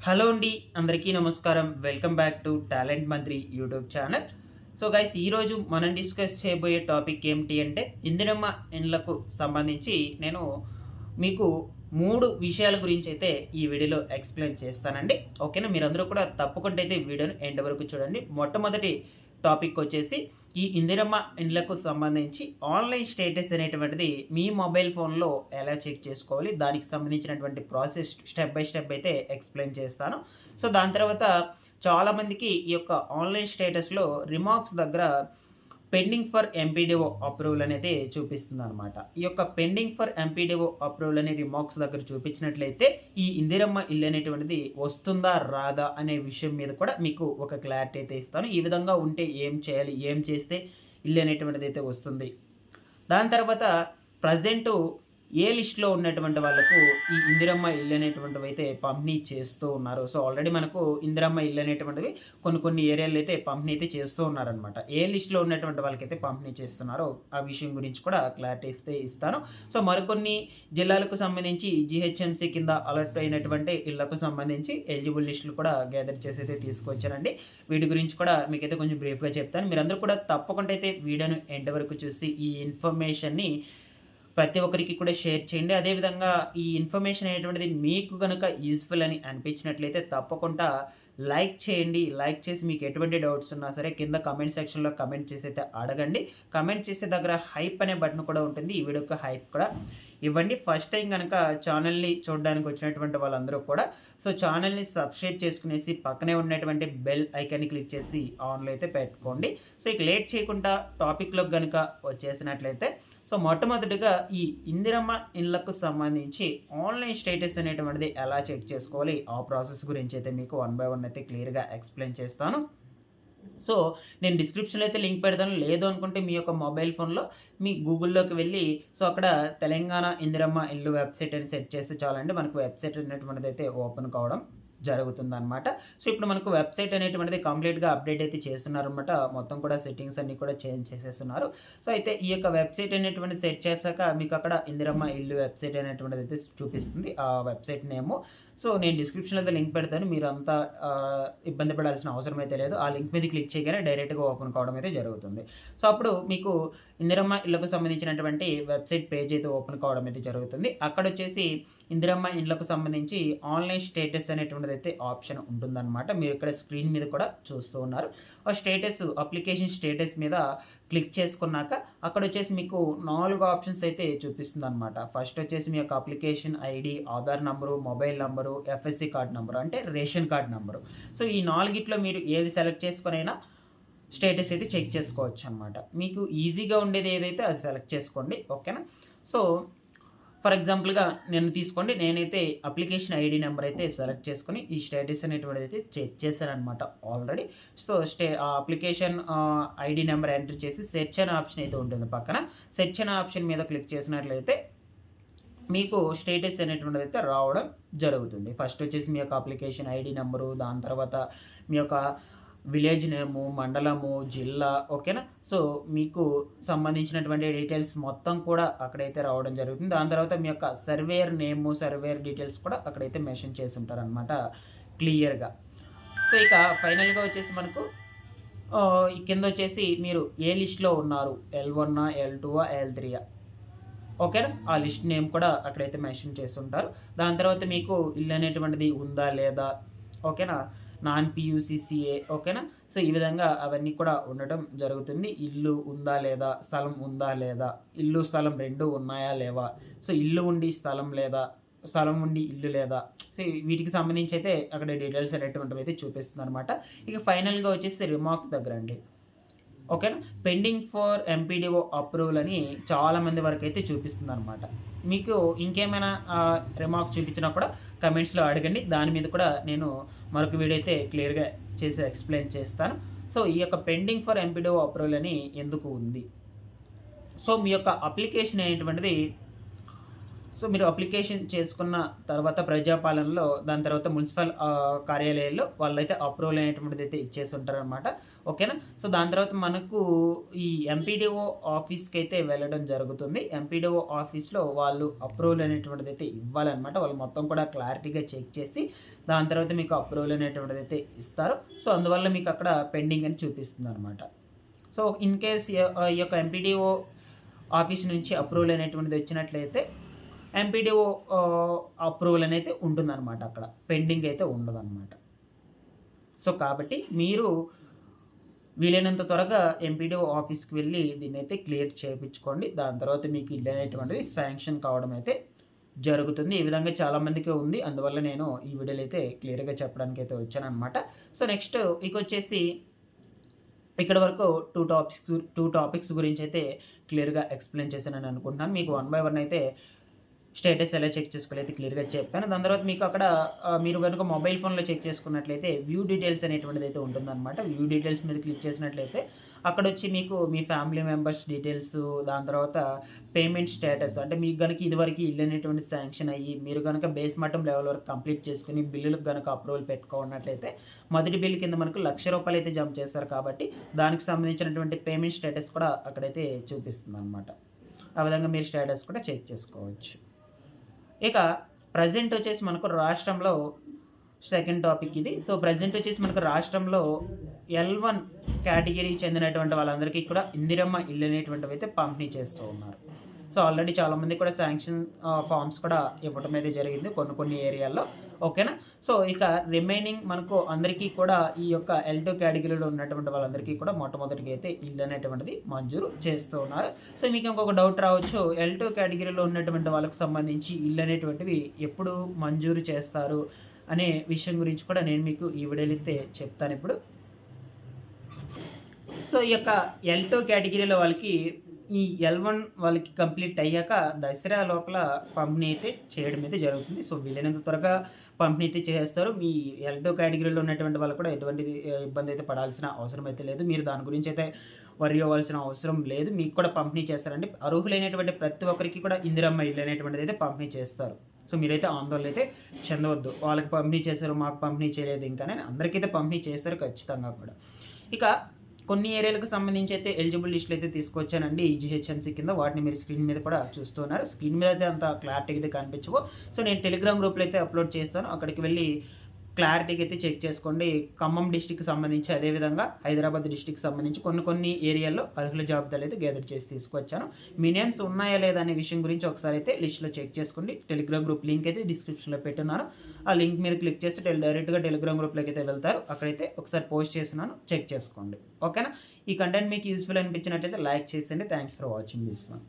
Hello అండి, అందరికీ నమస్కారం. వెల్కమ్ బ్యాక్ టు టాలెంట్ మంత్రి యూట్యూబ్ ఛానల్. సో గైస్, ఈరోజు మనం డిస్కస్ చేయబోయే టాపిక్ ఏమిటి అంటే ఇందిరమ్మ ఇండ్లకు సంబంధించి నేను మీకు 3 విషయాల గురించి అయితే ఈ వీడియోలో ఎక్స్ప్లెయిన్ చేస్తానండి. ఓకేనా, మీరందరూ కూడా తప్పకుండా అయితే వీడియోని ఎండ్ వరకు చూడండి. మొట్టమొదటి టాపిక్ వచ్చేసి ఈ ఇందిరమ్మ ఇండ్లకు సంబంధించి ఆన్లైన్ స్టేటస్ అనేటువంటిది మీ మొబైల్ ఫోన్లో ఎలా చెక్ చేసుకోవాలి, దానికి సంబంధించినటువంటి ప్రాసెస్ స్టెప్ బై స్టెప్ అయితే ఎక్స్ప్లెయిన్ చేస్తాను. సో దాని తర్వాత చాలామందికి ఈ యొక్క ఆన్లైన్ స్టేటస్లో రిమార్క్స్ దగ్గర పెండింగ్ ఫర్ ఎంపీడీఓ అప్రూవల్ అనేది చూపిస్తుంది అనమాట. ఈ యొక్క పెండింగ్ ఫర్ ఎంపీడీఓ అప్రూవల్ అనే రిమార్క్స్ దగ్గర చూపించినట్లయితే ఈ ఇందిరమ్మ ఇల్లు అనేటువంటిది వస్తుందా రాదా అనే విషయం మీద కూడా మీకు ఒక క్లారిటీ అయితే ఇస్తాను. ఈ విధంగా ఉంటే ఏం చేయాలి, ఏం చేస్తే ఇల్లు అనేటువంటిది అయితే వస్తుంది. దాని తర్వాత ప్రజెంటు ఏ లిస్ట్లో ఉన్నటువంటి వాళ్ళకు ఈ ఇందిరమ్మ ఇల్లు అనేటువంటివి అయితే పంపిణీ చేస్తూ ఉన్నారు. సో ఆల్రెడీ మనకు ఇందిరమ్మ ఇల్లు అనేటువంటివి కొన్ని ఏరియాలో అయితే పంపిణీ అయితే చేస్తూ ఉన్నారనమాట. ఏ లిస్ట్లో ఉన్నటువంటి వాళ్ళకైతే పంపిణీ చేస్తున్నారో ఆ విషయం గురించి కూడా క్లారిటీ ఇస్తాను. సో మరికొన్ని జిల్లాలకు సంబంధించి జిహెచ్ఎంసీ కింద అలర్ట్ అయినటువంటి ఇళ్లకు సంబంధించి ఎలిజిబుల్ లిస్టులు కూడా గ్యాదర్ చేసి అయితే తీసుకొచ్చానండి. వీటి గురించి కూడా మీకైతే కొంచెం బ్రీఫ్గా చెప్తాను. మీరందరూ కూడా తప్పకుండా అయితే వీడియోను ఎండ్ వరకు చూసి ఈ ఇన్ఫర్మేషన్ని ప్రతి ఒక్కరికి కూడా షేర్ చేయండి. అదేవిధంగా ఈ ఇన్ఫర్మేషన్ అనేటువంటిది మీకు కనుక యూజ్ఫుల్ అని అనిపించినట్లయితే తప్పకుండా లైక్ చేయండి. లైక్ చేసి మీకు ఎటువంటి డౌట్స్ ఉన్నా సరే కింద కమెంట్ సెక్షన్లో కమెంట్ చేసి అయితే అడగండి. కమెంట్ చేసే దగ్గర హైప్ అనే బటన్ కూడా ఉంటుంది. ఈ వీడియోకి హైప్ కూడా ఇవ్వండి. ఫస్ట్ టైం కనుక ఛానల్ని చూడడానికి వచ్చినటువంటి వాళ్ళందరూ కూడా సో ఛానల్ని సబ్స్క్రైబ్ చేసుకునేసి పక్కనే ఉన్నటువంటి బెల్ ఐకాన్ని క్లిక్ చేసి ఆన్లో అయితే పెట్టుకోండి. సో ఇక లేట్ చేయకుండా టాపిక్లోకి కనుక వచ్చేసినట్లయితే సో మొట్టమొదటిగా ఈ ఇందిరమ్మ ఇళ్లకు సంబంధించి ఆన్లైన్ స్టేటస్ అనేటువంటిది ఎలా చెక్ చేసుకోవాలి, ఆ ప్రాసెస్ గురించి అయితే మీకు 1 by 1 అయితే క్లియర్గా ఎక్స్ప్లెయిన్ చేస్తాను. సో నేను డిస్క్రిప్షన్లో అయితే లింక్ పెడతాను. లేదు అనుకుంటే మీ యొక్క మొబైల్ ఫోన్లో మీ గూగుల్లోకి వెళ్ళి సో అక్కడ తెలంగాణ ఇందిరమ్మ ఇల్లు వెబ్సైట్ అని సెట్ చేస్తే చాలండి, మనకు వెబ్సైట్ అనేటువంటిది అయితే ఓపెన్ కావడం జరుగుతుందన్నమాట. సో ఇప్పుడు మనకు వెబ్సైట్ అనేటువంటిది కంప్లీట్గా అప్డేట్ అయితే చేస్తున్నారనమాట. మొత్తం కూడా సెట్టింగ్స్ అన్నీ కూడా చేంజ్ చేసేస్తున్నారు. సో అయితే ఈ యొక్క వెబ్సైట్ అనేటువంటి సెట్ చేశాక మీకు అక్కడ ఇందిరమ్మ ఇల్లు వెబ్సైట్ అనేటువంటిది అయితే చూపిస్తుంది ఆ వెబ్సైట్ నేము. సో నేను డిస్క్రిప్షన్లో అయితే లింక్ పెడతాను. మీరు అంతా ఇబ్బంది పడాల్సిన అవసరం అయితే లేదు. ఆ లింక్ మీద క్లిక్ చేయగానే డైరెక్ట్గా ఓపెన్ కావడం అయితే జరుగుతుంది. సో అప్పుడు మీకు ఇందిరమ్మ ఇళ్లకు సంబంధించినటువంటి వెబ్సైట్ పేజ్ అయితే ఓపెన్ కావడం అయితే జరుగుతుంది. అక్కడ వచ్చేసి ఇందిరమ్మ ఇళ్లకు సంబంధించి ఆన్లైన్ స్టేటస్ అనేటువంటిది అయితే ఆప్షన్ ఉంటుందన్నమాట. మీరు ఇక్కడ స్క్రీన్ మీద కూడా చూస్తూ ఉన్నారు. ఆ స్టేటస్ అప్లికేషన్ స్టేటస్ మీద క్లిక్ చేసుకున్నాక అక్కడ వచ్చేసి మీకు 4 ఆప్షన్స్ అయితే చూపిస్తుంది అనమాట. ఫస్ట్ వచ్చేసి మీ యొక్క application ID, Aadhaar number, mobile number, FSC card number అంటే రేషన్ కార్డ్ నంబరు. సో ఈ 4గిట్లో మీరు ఏది సెలెక్ట్ చేసుకునైనా స్టేటస్ అయితే చెక్ చేసుకోవచ్చు అనమాట. మీకు ఈజీగా ఉండేది ఏదైతే అది సెలెక్ట్ చేసుకోండి. ఓకేనా. సో ఫర్ ఎగ్జాంపుల్గా నేను తీసుకోండి, నేనైతే అప్లికేషన్ ఐడి నెంబర్ అయితే సెలెక్ట్ చేసుకొని ఈ స్టేటస్ అనేటువంటిది అయితే చెక్ చేశాను అనమాట already. So application ID number enter చేసి సెర్చ్ అనే ఆప్షన్ అయితే ఉంటుంది పక్కన. సెర్చ్ అనే ఆప్షన్ మీద క్లిక్ చేసినట్లయితే మీకు స్టేటస్ అనేటువంటిది అయితే రావడం జరుగుతుంది. ఫస్ట్ వచ్చేసి మీ యొక్క అప్లికేషన్ ఐడి నెంబరు, దాని తర్వాత మీ యొక్క విలేజ్ నేము, మండలము, జిల్లా. ఓకేనా. సో మీకు సంబంధించినటువంటి డీటెయిల్స్ మొత్తం కూడా అక్కడైతే రావడం జరుగుతుంది. దాని తర్వాత మీ యొక్క సర్వేయర్ నేము, సర్వేయర్ డీటెయిల్స్ కూడా అక్కడైతే మెన్షన్ చేసి ఉంటారనమాట క్లియర్గా. సో ఇక ఫైనల్గా వచ్చేసి మనకు ఈ కింద వచ్చేసి మీరు ఏ లిస్ట్లో ఉన్నారు, L1, L2, L3. ఓకేనా. ఆ లిస్ట్ నేమ్ కూడా అక్కడైతే మెన్షన్ చేసి ఉంటారు. దాని తర్వాత మీకు ఇల్లు అనేటువంటిది ఉందా లేదా, ఓకేనా, నాన్ PUCCA. ఓకేనా. సో ఈ విధంగా అవన్నీ కూడా ఉండటం జరుగుతుంది. ఇల్లు ఉందా లేదా, స్థలం ఉందా లేదా, ఇల్లు స్థలం 2 ఉన్నాయా లేవా, సో ఇల్లు ఉండి స్థలం లేదా, స్థలం ఉండి ఇల్లు లేదా, సో వీటికి సంబంధించి అయితే అక్కడ డీటెయిల్స్ అనేటువంటివి అయితే చూపిస్తుంది అనమాట. ఇక ఫైనల్గా వచ్చేసి రిమార్క్స్ దగ్గర అండి. ఓకేనా. పెండింగ్ ఫర్ ఎంపీడీఓ అప్రూవల్ అని చాలామంది వరకు అయితే చూపిస్తుంది అనమాట. మీకు ఇంకేమైనా రిమార్క్ చూపించినా కూడా కమెంట్స్లో అడగండి. దాని మీద కూడా నేను మరొక వీడియో అయితే క్లియర్గా చేసి ఎక్స్ప్లెయిన్ చేస్తాను. సో ఈ యొక్క పెండింగ్ ఫర్ ఎంపీడీఓ అప్రూవల్ అని ఎందుకు ఉంది, సో మీ యొక్క అప్లికేషన్ అనేటువంటిది సో మీరు అప్లికేషన్ చేసుకున్న తర్వాత ప్రజాపాలనలో దాని తర్వాత మున్సిపల్ కార్యాలయాల్లో వాళ్ళైతే అప్రూవల్ అనేటువంటిది అయితే ఇచ్చేసి ఉంటారనమాట. ఓకేనా. సో దాని తర్వాత మనకు ఈ ఎంపీడీఓ ఆఫీస్కి అయితే వెళ్ళడం జరుగుతుంది. ఎంపీడీఓ ఆఫీస్లో వాళ్ళు అప్రూవల్ అనేటువంటిది అయితే ఇవ్వాలన్నమాట. వాళ్ళు మొత్తం కూడా క్లారిటీగా చెక్ చేసి దాని తర్వాత మీకు అప్రూవల్ అనేటువంటిది అయితే ఇస్తారు. సో అందువల్ల మీకు అక్కడ పెండింగ్ అని చూపిస్తుంది అనమాట. సో ఇన్ కేస్ ఈ యొక్క ఎంపీడీఓ ఆఫీస్ నుంచి అప్రూవల్ అనేటువంటిది వచ్చినట్లయితే ఎంపీడీఓ అప్రూవల్ అనేది ఉంటుందన్నమాట. అక్కడ పెండింగ్ అయితే ఉండదన్నమాట. సో కాబట్టి మీరు వీలైనంత త్వరగా ఎంపీడీఓ ఆఫీస్కి వెళ్ళి దీన్ని అయితే క్లియర్ చేయించుకోండి. దాని తర్వాత మీకు ఇల్లు అనేటువంటిది శాంక్షన్ కావడం అయితే జరుగుతుంది. ఈ విధంగా చాలామందికి ఉంది. అందువల్ల నేను ఈ వీడియోలో అయితే క్లియర్గా చెప్పడానికి అయితే వచ్చానమాట. సో నెక్స్ట్ ఇక వచ్చేసి ఇక్కడ వరకు టూ టాపిక్స్ గురించి అయితే క్లియర్గా ఎక్స్ప్లెయిన్ చేశానని అనుకుంటున్నాను. మీకు 1 by 1 అయితే స్టేటస్ ఎలా చెక్ చేసుకోవాలి అయితే క్లియర్గా చెప్పాను. దాని తర్వాత మీకు అక్కడ మీరు కనుక మొబైల్ ఫోన్లో చెక్ చేసుకున్నట్లయితే వ్యూ డీటెయిల్స్ అనేటువంటిది అయితే ఉంటుందన్నమాట. వ్యూ డీటెయిల్స్ మీద క్లిక్ చేసినట్లయితే అక్కడ వచ్చి మీకు మీ ఫ్యామిలీ మెంబర్స్ డీటెయిల్స్, దాని తర్వాత పేమెంట్ స్టేటస్, అంటే మీకు కనుక ఇదివరకు ఇల్లు అనేటువంటి శాంక్షన్ అయ్యి మీరు కనుక బేస్ మట్టం లెవెల్ వరకు కంప్లీట్ చేసుకుని బిల్లులకు కనుక అప్రూవల్ పెట్టుకున్నట్లయితే మొదటి బిల్లు కింద మనకు ₹1,00,000 అయితే జమ చేస్తారు. కాబట్టి దానికి సంబంధించినటువంటి పేమెంట్ స్టేటస్ కూడా అక్కడైతే చూపిస్తుంది అనమాట. ఆ విధంగా మీరు స్టేటస్ కూడా చెక్ చేసుకోవచ్చు. ఇక ప్రజెంట్ వచ్చేసి మనకు రాష్ట్రంలో సెకండ్ టాపిక్ ఇది. సో ప్రజెంట్ వచ్చేసి మనకు రాష్ట్రంలో L1 కేటగిరీకి చెందినటువంటి వాళ్ళందరికీ కూడా ఇందిరమ్మ ఇల్లు అనేటువంటివి అయితే పంపిణీ చేస్తూ ఉన్నారు. సో ఆల్రెడీ చాలామంది కూడా శాంక్షన్ ఫామ్స్ కూడా ఇవ్వడం అయితే జరిగింది కొన్ని ఏరియాల్లో. ఓకేనా. సో ఇక రిమైనింగ్ మనకు అందరికీ కూడా ఈ యొక్క L2 కేటగిరీలో ఉన్నటువంటి వాళ్ళందరికీ కూడా మొట్టమొదటిగా అయితే ఇల్లు అనేటువంటిది మంజూరు చేస్తూ ఉన్నారు. సో మీకు ఇంకొక డౌట్ రావచ్చు, L2 కేటగిరీలో ఉన్నటువంటి వాళ్ళకి సంబంధించి ఇల్లు అనేటువంటివి ఎప్పుడు మంజూరు చేస్తారు అనే విషయం గురించి కూడా నేను మీకు ఈ వీడియోలో అయితే చెప్తాను ఇప్పుడు. సో ఈ యొక్క L2 కేటగిరీలో వాళ్ళకి ఈ L1 వాళ్ళకి కంప్లీట్ అయ్యాక దసరా లోపల పంపిణీ అయితే చేయడం అయితే జరుగుతుంది. సో వీలైనంత త్వరగా పంపిణీ అయితే చేస్తారు. మీ L2 కేటగిరీలో ఉన్నటువంటి వాళ్ళు కూడా ఎటువంటి ఇబ్బంది అయితే పడాల్సిన అవసరం అయితే లేదు. మీరు దాని గురించి అయితే వరి అవ్వాల్సిన అవసరం లేదు. మీకు కూడా పంపిణీ చేస్తారండి. అర్హులైనటువంటి ప్రతి ఒక్కరికి కూడా ఇందిరమ్మ ఇల్లు అనేటువంటిది అయితే పంపిణీ చేస్తారు. సో మీరైతే ఆందోళన అయితే చెందవద్దు. వాళ్ళకి పంపిణీ చేశారు, మాకు పంపిణీ చేయలేదు ఇంకా అని అందరికైతే పంపిణీ చేస్తారు ఖచ్చితంగా కూడా. ఇక కొన్ని ఏరియాలకు సంబంధించి అయితే ఎలిజిబుల్ లిస్టులు అయితే తీసుకొచ్చానండి ఈ జీహెచ్ఎంసీ కింద. వాటిని మీరు స్క్రీన్ మీద కూడా చూస్తున్నారు. స్క్రీన్ మీద అయితే అంత క్లారిటీగా అయితే కనిపించవు. సో నేను టెలిగ్రామ్ గ్రూప్లో అయితే అప్లోడ్ చేస్తాను. అక్కడికి వెళ్ళి క్లారిటీగా అయితే చెక్ చేసుకోండి. ఖమ్మం డిస్టిక్కి సంబంధించి, అదేవిధంగా హైదరాబాద్ డిస్టిక్కి సంబంధించి కొన్ని ఏరియాల్లో అర్హుల జాబితాలు అయితే గ్యాదర్ చేసి తీసుకొచ్చాను. మీ నేమ్స్ ఉన్నాయా లేదా అనే విషయం గురించి ఒకసారి అయితే లిస్ట్లో చెక్ చేసుకోండి. టెలిగ్రామ్ గ్రూప్ లింక్ అయితే డిస్క్రిప్షన్లో పెట్టున్నాను. ఆ లింక్ మీద క్లిక్ చేసి డైరెక్ట్గా టెలిగ్రామ్ గ్రూప్లోకి అయితే వెళ్తారు. అక్కడైతే ఒకసారి పోస్ట్ చేస్తున్నాను, చెక్ చేసుకోండి. ఓకేనా. ఈ కంటెంట్ మీకు యూస్ఫుల్ అనిపించినట్లయితే లైక్ చేసేయండి. Thanks for watching this one.